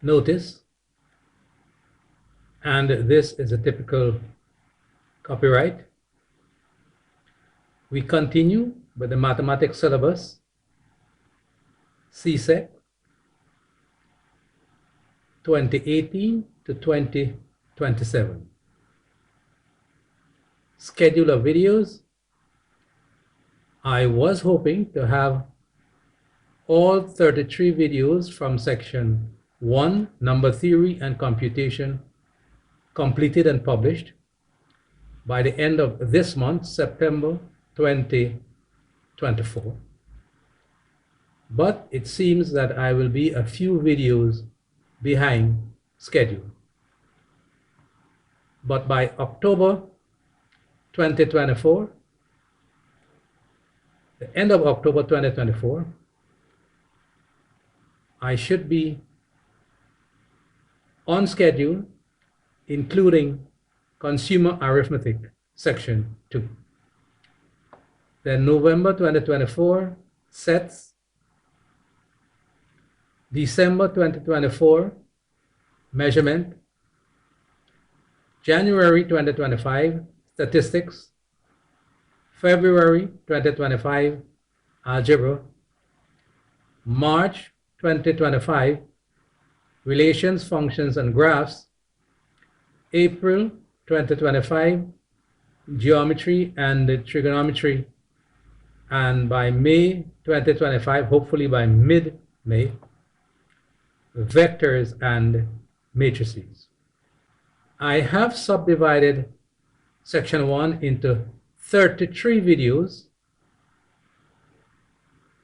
notice, and this is a typical copyright. We continue with the mathematics syllabus, CSEC 2018 to 2027. Schedule of videos. I was hoping to have all 33 videos from section 1, number theory and computation, completed and published by the end of this month, September 2024. But it seems that I will be a few videos behind schedule. But by October 2024, the end of October 2024, I should be on schedule, including consumer arithmetic section 2. Then November 2024 sets, December 2024 measurement, January 2025 statistics, February 2025 algebra, March 2025 relations, functions, and graphs, April 2025 geometry and trigonometry, and by May 2025, hopefully by mid-May, vectors and matrices. I have subdivided section 1 into 33 videos,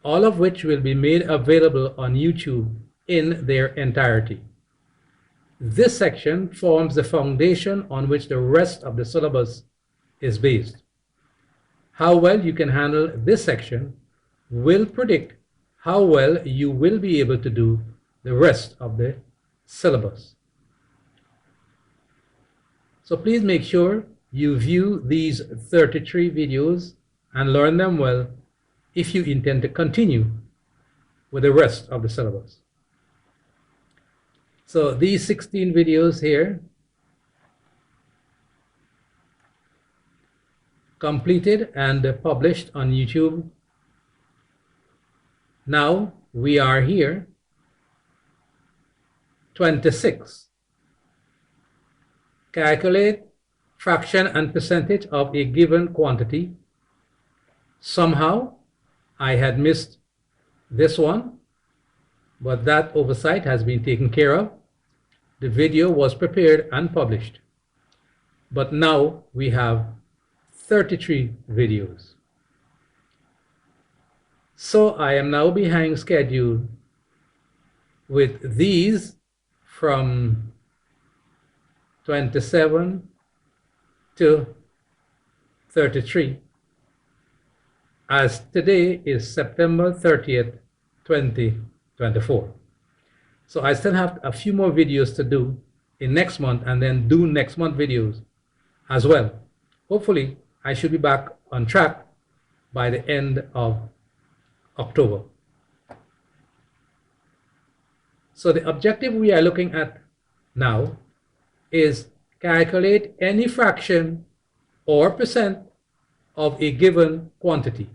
all of which will be made available on YouTube in their entirety. This section forms the foundation on which the rest of the syllabus is based. How well you can handle this section will predict how well you will be able to do the rest of the syllabus. So please make sure you view these 33 videos and learn them well if you intend to continue with the rest of the syllabus. So these 16 videos here, completed and published on YouTube. Now we are here, 26. Calculate fraction and percentage of a given quantity. Somehow I had missed this one, but that oversight has been taken care of. The video was prepared and published, but now we have 33 videos. So I am now behind schedule with these from 27 to 33, as today is September 30th, 2024. So I still have a few more videos to do in next month, and then do next month videos as well. Hopefully, I should be back on track by the end of October. So the objective we are looking at now is calculate any fraction or percent of a given quantity.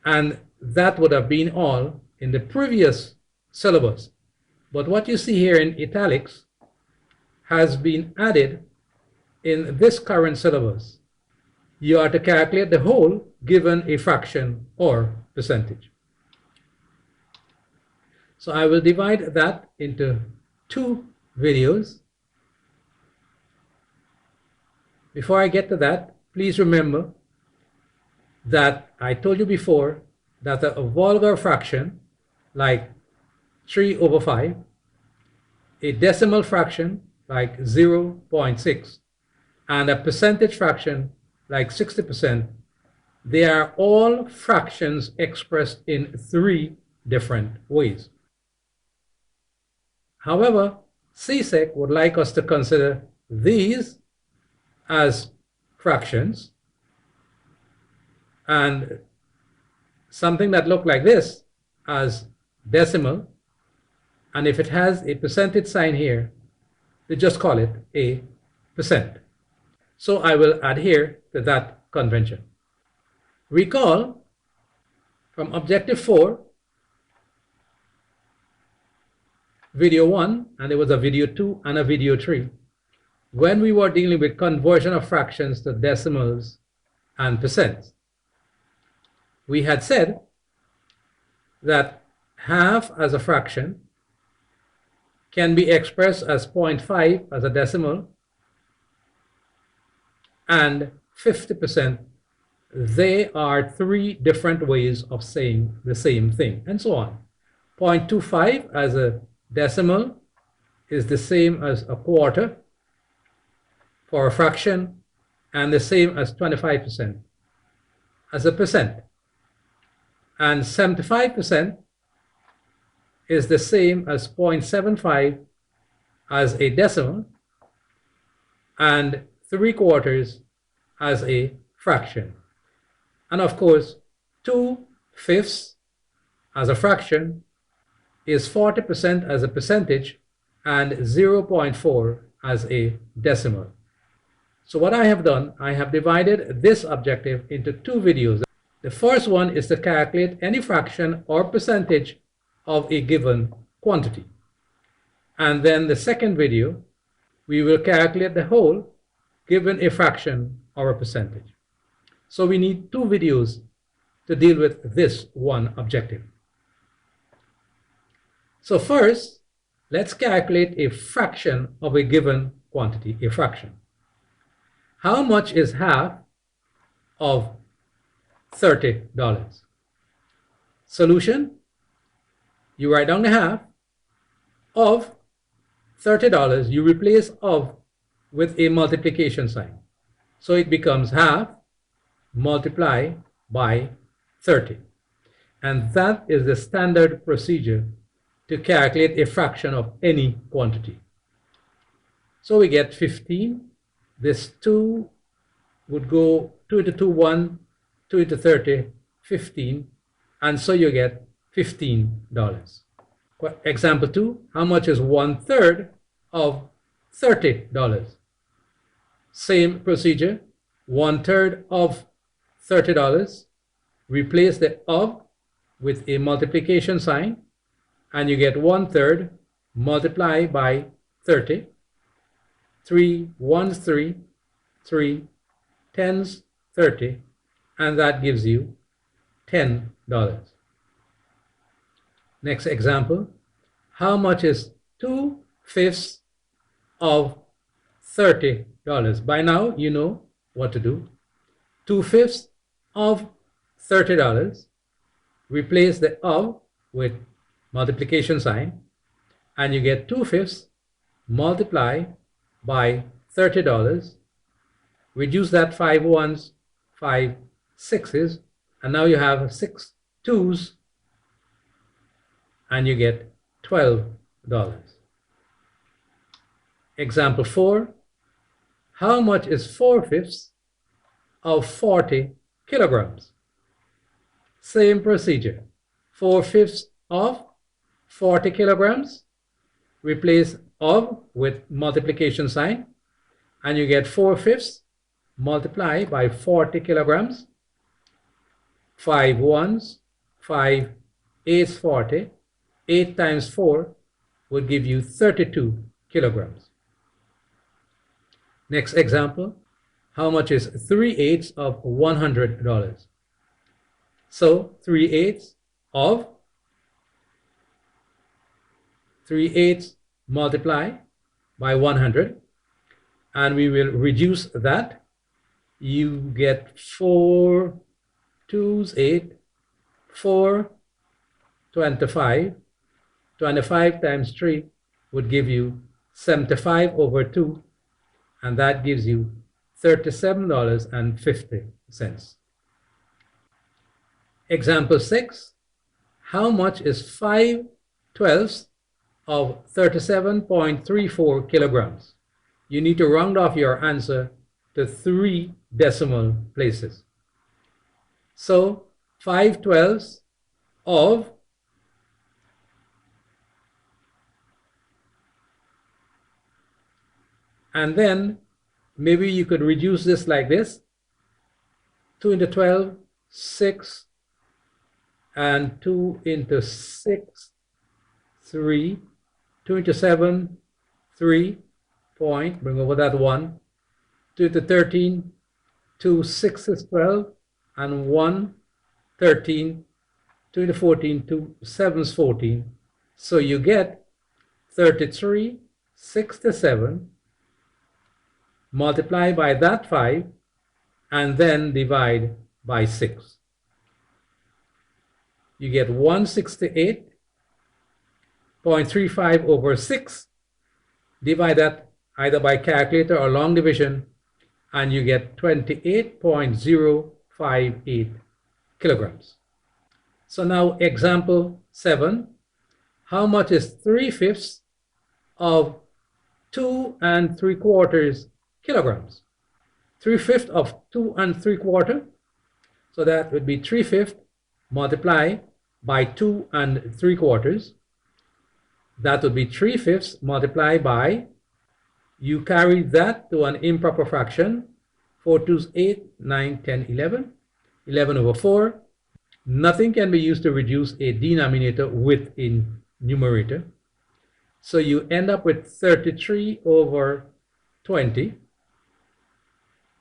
And that would have been all in the previous syllabus. But what you see here in italics has been added in this current syllabus. You are to calculate the whole given a fraction or percentage. So I will divide that into 2 videos. Before I get to that, please remember that I told you before that a vulgar fraction like 3/5, a decimal fraction like 0.6, and a percentage fraction like 60%, they are all fractions expressed in 3 different ways. However, CSEC would like us to consider these as fractions, and something that looked like this as decimal, And if it has a percentage sign here, we just call it a percent. So I will adhere to that convention. Recall from objective 4, video 1, and there was a video 2 and a video 3, when we were dealing with conversion of fractions to decimals and percents. We had said that half as a fraction can be expressed as 0.5 as a decimal, and 50%. They are three different ways of saying the same thing, and so on. 0.25 as a decimal is the same as a quarter for a fraction, and the same as 25% as a percent. And 75% is the same as 0.75 as a decimal, and 3/4 as a fraction. And of course, 2/5 as a fraction is 40% as a percentage and 0.4 as a decimal. So what I have done, I have divided this objective into two videos. The first one is to calculate any fraction or percentage of a given quantity. And then the second video, we will calculate the whole given a fraction or a percentage. So we need two videos to deal with this one objective. So first, let's calculate a fraction of a given quantity, a fraction. How much is half of $30? Solution, you write down the half of $30, you replace of with a multiplication sign. So it becomes half multiplied by 30. And that is the standard procedure to calculate a fraction of any quantity. So we get 15. This 2 would go 2 into 2, 1, 2 into 30, 15. And so you get $15. Example 2, how much is 1/3 of $30? Same procedure, 1/3 of $30. Replace the of with a multiplication sign, and you get 1/3 multiplied by 30. 3 ones 3, 3 tens 30, and that gives you $10. Next example, how much is 2/5 of $30? By now you know what to do. 2/5 of $30, replace the of with multiplication sign, and you get 2/5 multiply by $30. Reduce that 5 ones, 5 sixes, and now you have 6 2s, and you get $12. Example 4, how much is 4/5 of 40 kilograms? Same procedure, 4/5 of 40 kilograms, replace of with multiplication sign, and you get 4/5 multiplied by 40 kilograms. 5 ones, 5 eighths 40, 8 times 4 would give you 32 kilograms. Next example, how much is 3/8 of $100? So 3/8 of 3/8 multiply by 100, and we will reduce that. You get 4 2s 8, 4 25. 25 times 3 would give you 75 over 2, and that gives you $37.50. Example 6, how much is 5/12 of 37.34 kilograms? You need to round off your answer to 3 decimal places. So 5/12 of And then maybe you could reduce this like this. 2 into 12, 6, and 2 into 6, 3, 2 into 7, 3, point, bring over that 1, 2 into 13, 2, 6 is 12, and 1, 13, 2 into 14, 2, 7 is 14. So you get 33, 67, multiply by that 5, and then divide by 6. You get 168.35 over 6. Divide that either by calculator or long division, and you get 28.058 kilograms. So now example 7. How much is 3/5 of 2 3/4 kilograms? 3/5 of 2 3/4. So that would be 3/5 multiply by 2 3/4. That would be 3/5 multiplied by, you carry that to an improper fraction, 4 2s 8, 9, 10, 11, 11 over 4. Nothing can be used to reduce a denominator with a numerator. So you end up with 33 over 20,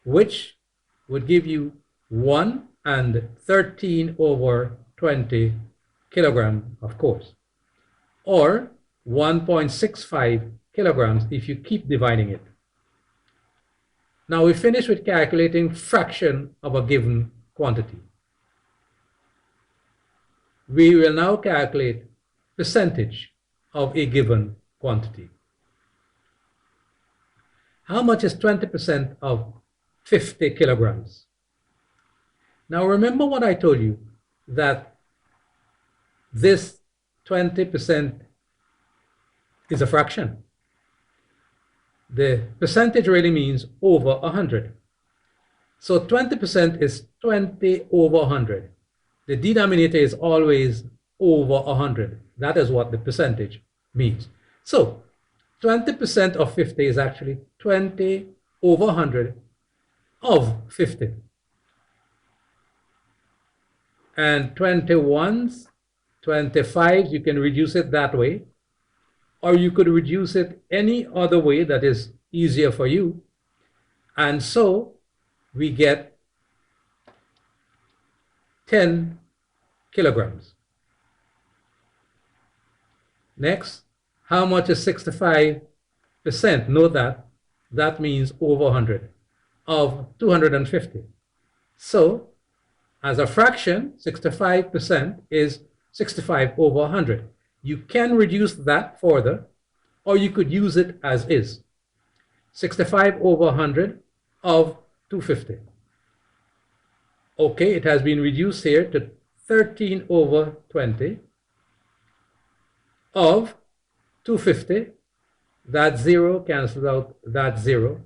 which would give you 1 and 13 over 20 kilogram, of course, or 1.65 kilograms if you keep dividing it. Now we finish with calculating fraction of a given quantity. We will now calculate percentage of a given quantity. How much is 20% of 50 kilograms? Now remember what I told you, that this 20% is a fraction. The percentage really means over 100. So 20% is 20 over 100. The denominator is always over 100. That is what the percentage means. So 20% of 50 is actually 20 over 100 of 50. And 21s, 25s, you can reduce it that way. Or you could reduce it any other way that is easier for you. And so we get 10 kilograms. Next, how much is 65%? Note that that means over 100 of 250. So as a fraction, 65% is 65 over 100. You can reduce that further, or you could use it as is. 65 over 100 of 250. Okay, it has been reduced here to 13 over 20 of 250. That 0 cancels out that 0.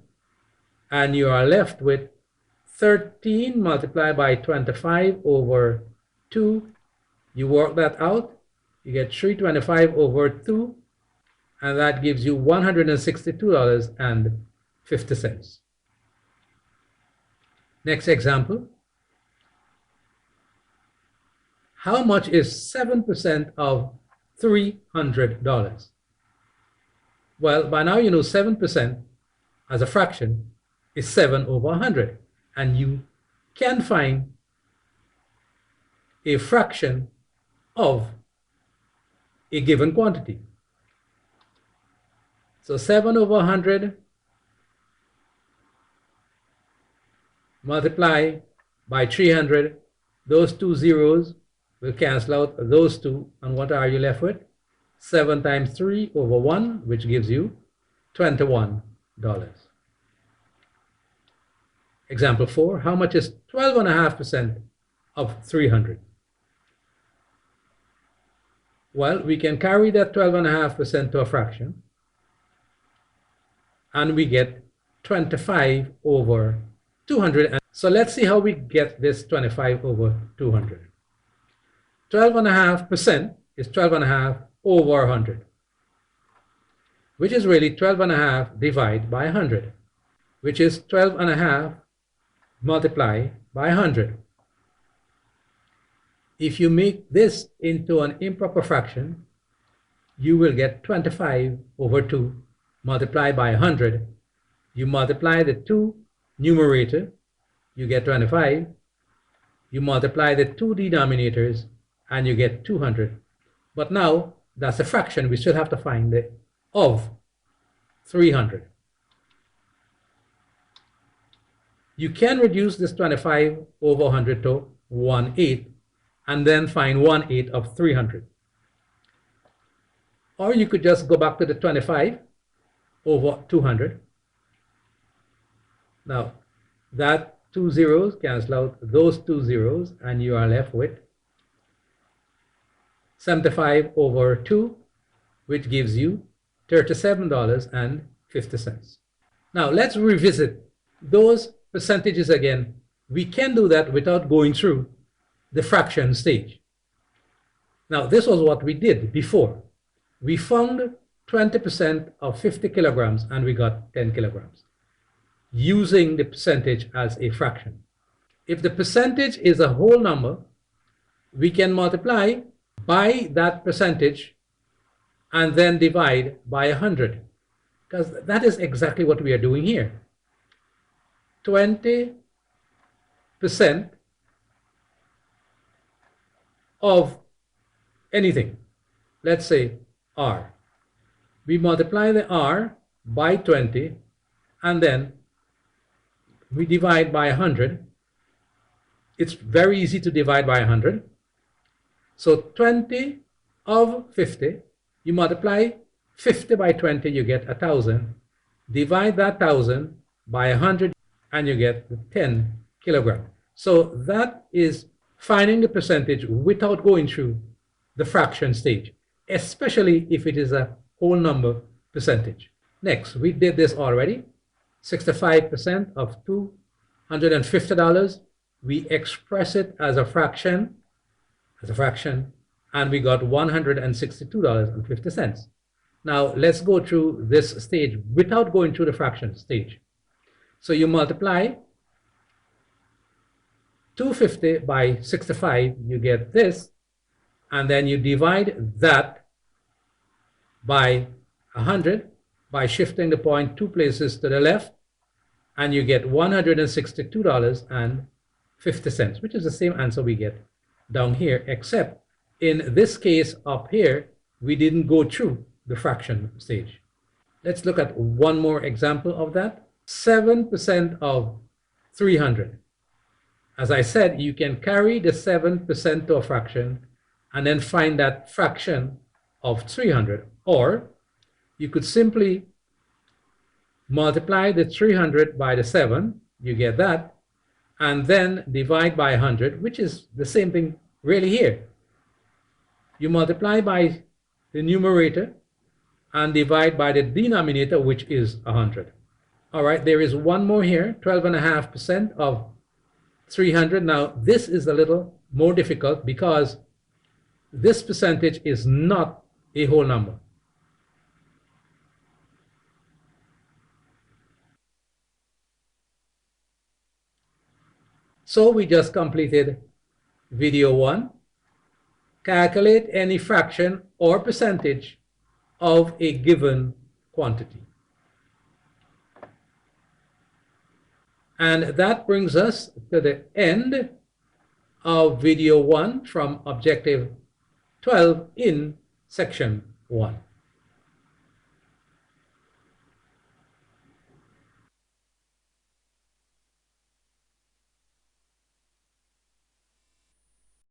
And you are left with 13 multiplied by 25 over 2. You work that out. You get 325 over 2. And that gives you $162.50. Next example. How much is 7% of $300? Well, by now you know 7% as a fraction is 7 over 100. And you can find a fraction of a given quantity. So 7 over 100 multiply by 300. Those two zeros will cancel out those two. And what are you left with? 7 times 3 over 1, which gives you $21. Example 4, how much is 12.5% of 300? Well, we can carry that 12.5% to a fraction, and we get 25 over 200. So let's see how we get this 25 over 200. 12.5% is 12.5 over 100. which is really 12 and a half divided by 100, which is 12 and a half multiplied by 100. If you make this into an improper fraction, you will get 25 over 2 multiplied by 100. You multiply the 2 numerator, you get 25. You multiply the 2 denominators, and you get 200. But now, that's a fraction. We still have to find the of 300. You can reduce this 25 over 100 to 1/8, and then find 1/8 of 300. Or you could just go back to the 25 over 200. Now, that 2 zeros cancel out those 2 zeros, and you are left with 75 over 2, which gives you $37.50. Now, let's revisit those percentages again. We can do that without going through the fraction stage. Now, this was what we did before. We found 20% of 50 kilograms, and we got 10 kilograms, using the percentage as a fraction. If the percentage is a whole number, we can multiply by that percentage and then divide by 100, because that is exactly what we are doing here. 20% of anything, let's say R. We multiply the R by 20, and then we divide by 100. It's very easy to divide by 100. So 20 of 50, you multiply 50 by 20, you get 1,000. Divide that 1,000 by 100, and you get 10 kilograms. So that is finding the percentage without going through the fraction stage, especially if it is a whole number percentage. Next, we did this already. 65% of $250. We express it as a fraction, and we got $162.50. Now, let's go through this stage without going through the fraction stage. So you multiply 250 by 65, you get this, and then you divide that by 100 by shifting the point 2 places to the left, and you get $162.50, which is the same answer we get down here, except in this case up here, we didn't go through the fraction stage. Let's look at one more example of that. 7% of 300. As I said, you can carry the 7% to a fraction and then find that fraction of 300. Or you could simply multiply the 300 by the 7, you get that, and then divide by 100, which is the same thing really here. You multiply by the numerator and divide by the denominator, which is 100. All right, there is one more here, 12.5% of 300. Now, this is a little more difficult because this percentage is not a whole number. So we just completed video 1. Calculate any fraction or percentage of a given quantity. And that brings us to the end of video 1 from Objective 12 in Section 1.